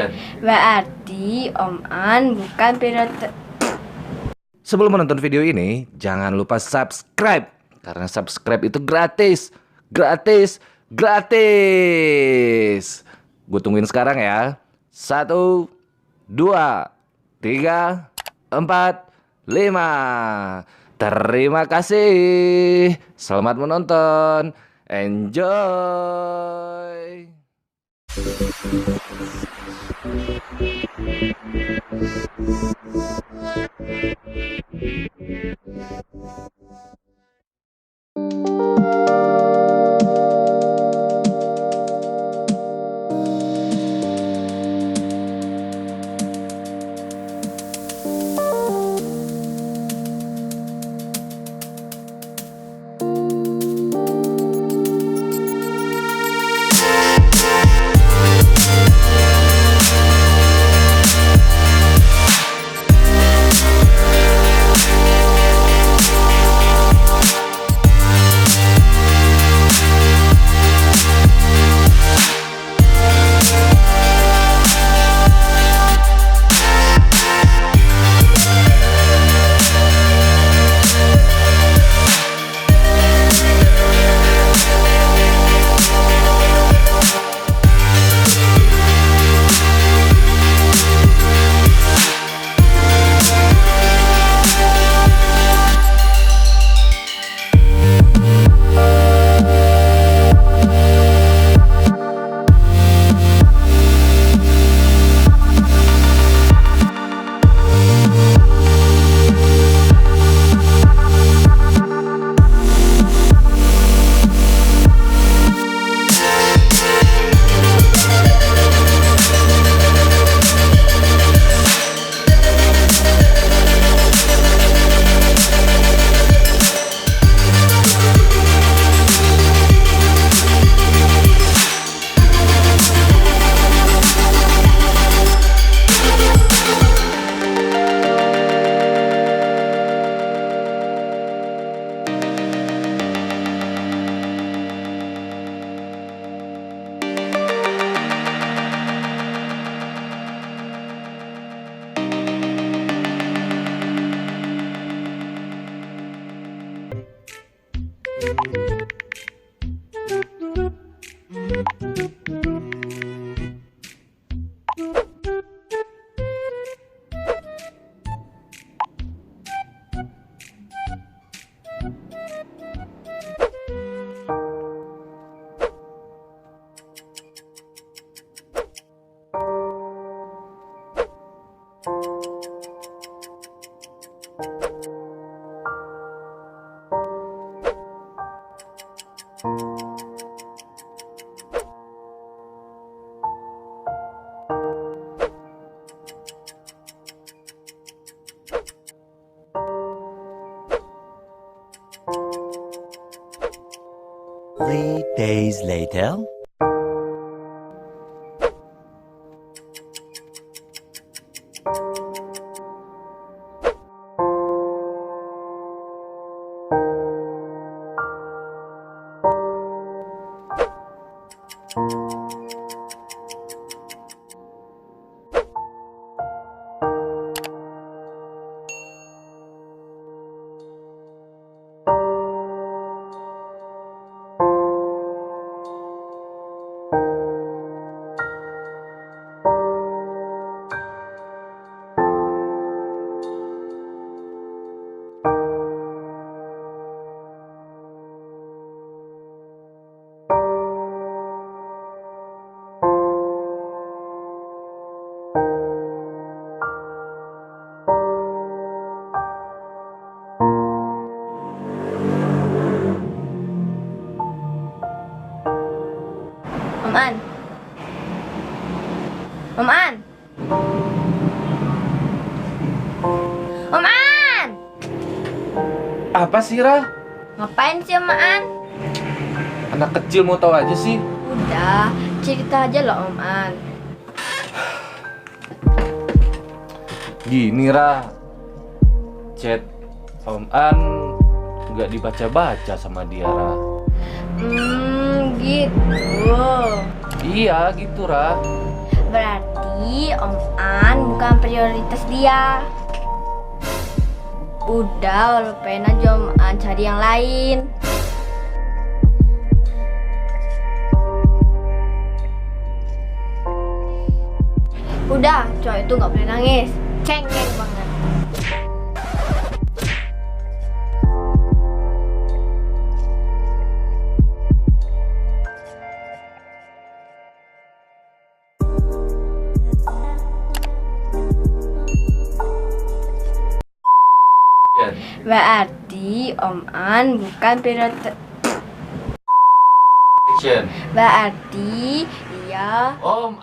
kan? Berarti Om An bukan prioritas. Sebelum menonton video ini, jangan lupa subscribe. Karena subscribe itu gratis. Gratis. Gratis. Gue tungguin sekarang ya. 1, 2, 3, 4, 5. Terima kasih. Selamat menonton. Enjoy. Three days later. Om An. Om An. Om An. Apa sih, Ra? Ngapain sih Om An? Anak kecil mau tahu aja sih. Udah, cerita aja loh Om An. Gini, Ra. Chat Om An nggak dibaca-baca sama dia, Ra. Gitu. Iya, gitu, Ra. Berarti Berarti Om An bukan prioritas dia. Udah, lupain aja Om An, cari yang lain. Udah, cowok itu nggak boleh nangis. Cengeng banget. Berarti Om An bukan prioritas. Action. Berarti dia Om